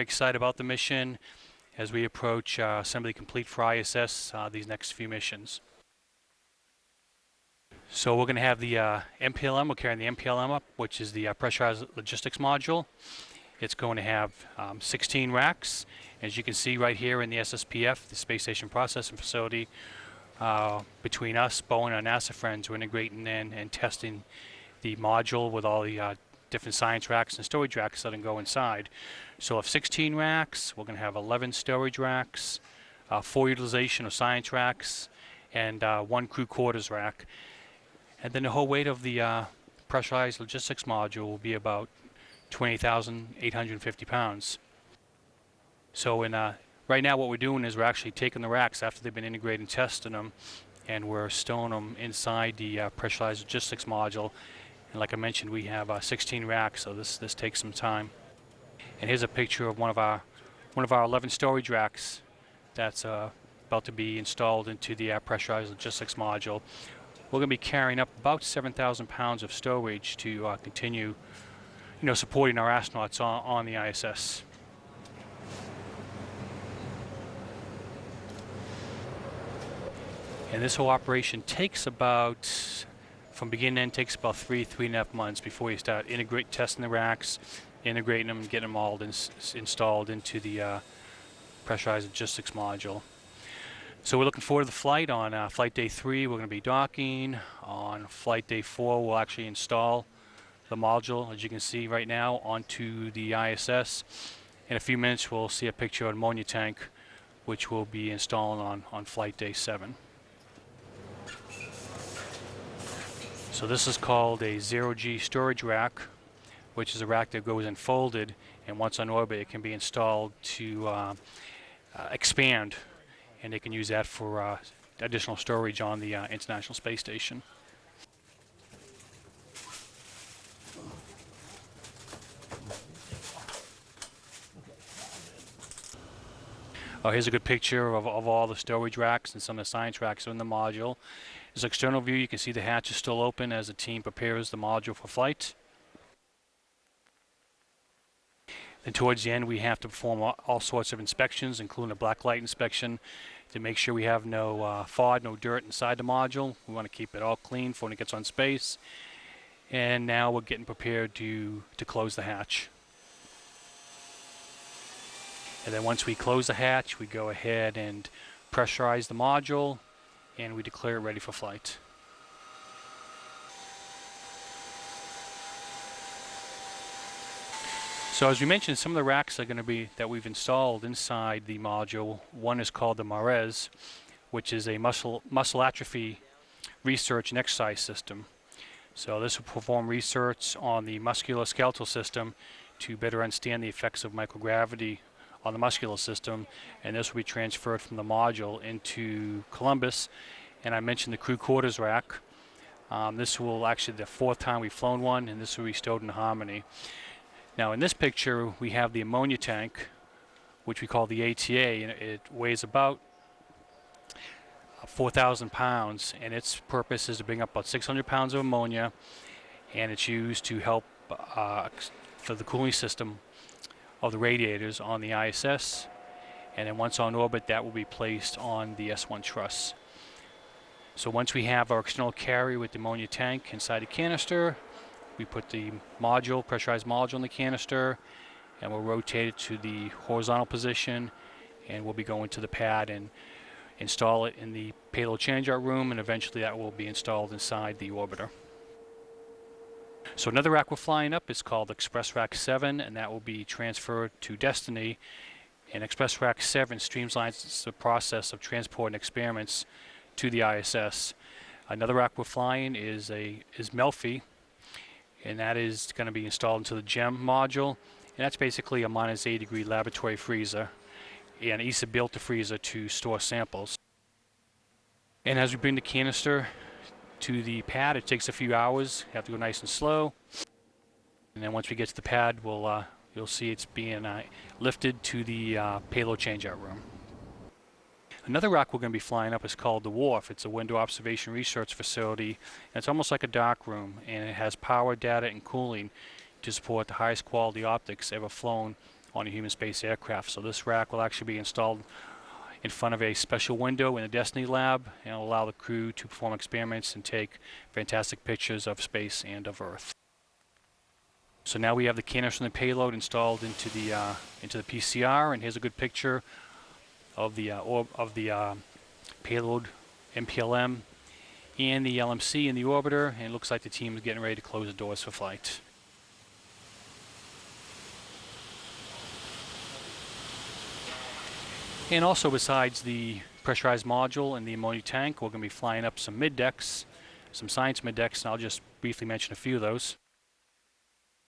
Excited about the mission as we approach assembly complete for ISS these next few missions. So we're going to have the MPLM, we're carrying the MPLM up, which is the pressurized logistics module. It's going to have 16 racks. As you can see right here in the SSPF, the Space Station Processing Facility, between us, Boeing, and our NASA friends, we're integrating in and testing the module with all the different science racks and storage racks that can go inside. So we'll have 16 racks, we're going to have 11 storage racks, 4 utilization of science racks, and 1 crew quarters rack. And then the whole weight of the pressurized logistics module will be about 20,850 pounds. So right now what we're doing is we're actually taking the racks after they've been integrated and testing them, and we're stowing them inside the pressurized logistics module. And like I mentioned, we have 16 racks, so this takes some time. And here's a picture of one of our 11 storage racks that's about to be installed into the pressurized logistics module. We're going to be carrying up about 7,000 pounds of storage to continue, supporting our astronauts on the ISS. And this whole operation takes about, from beginning to end, takes about 3.5 months before you start testing the racks, integrating them, and getting them all installed into the pressurized logistics module. So we're looking forward to the flight. On flight day 3, we're going to be docking. On flight day 4, we'll actually install the module, as you can see right now, onto the ISS. In a few minutes, we'll see a picture of an ammonia tank, which we'll be installing on flight day 7. So this is called a 0G storage rack, which is a rack that goes in folded, and once on orbit it can be installed to expand, and they can use that for additional storage on the International Space Station. Here's a good picture of all the storage racks and some of the science racks in the module. This external view, you can see the hatch is still open as the team prepares the module for flight. Then towards the end, we have to perform all sorts of inspections, including a black light inspection, to make sure we have no FOD, no dirt inside the module. We want to keep it all clean for when it gets on space. And now we're getting prepared to close the hatch. And then once we close the hatch, we go ahead and pressurize the module, and we declare it ready for flight. So as we mentioned, some of the racks are going to be that we've installed inside the module. One is called the MARES, which is a muscle atrophy research and exercise system. So this will perform research on the musculoskeletal system to better understand the effects of microgravity on the muscular system, and this will be transferred from the module into Columbus. And I mentioned the crew quarters rack. This will actually the 4th time we've flown one, and this will be stowed in Harmony. Now in this picture we have the ammonia tank, which we call the ATA, and it weighs about 4,000 pounds, and its purpose is to bring up about 600 pounds of ammonia, and it's used to help for the cooling system of the radiators on the ISS, and then once on orbit that will be placed on the S1 truss. So once we have our external carrier with the ammonia tank inside the canister, we put the module, pressurized module in the canister, and we'll rotate it to the horizontal position, and we'll be going to the pad and install it in the payload changeout room, and eventually that will be installed inside the orbiter. So another rack we're flying up is called Express Rack 7, and that will be transferred to Destiny. And Express Rack 7 streamlines the process of transporting experiments to the ISS. Another rack we're flying is Melfi, and that is going to be installed into the GEM module, and that's basically a -80-degree laboratory freezer, and ESA built the freezer to store samples. And as we bring the canister to the pad, it takes a few hours. You have to go nice and slow. And then once we get to the pad, you'll see it's being lifted to the payload changeout room. Another rock we're going to be flying up is called the Wharf. It's a window observation research facility, and it's almost like a dark room, and it has power, data, and cooling to support the highest quality optics ever flown on a human space aircraft. So this rack will actually be installed in front of a special window in the Destiny lab, and will allow the crew to perform experiments and take fantastic pictures of space and of Earth. So now we have the canister and the payload installed into the PCR, and here's a good picture of the payload MPLM and the LMC in the orbiter, and it looks like the team is getting ready to close the doors for flight. And also, besides the pressurized module and the ammonia tank, we're going to be flying up some mid-decks, some science mid-decks, and I'll just briefly mention a few of those.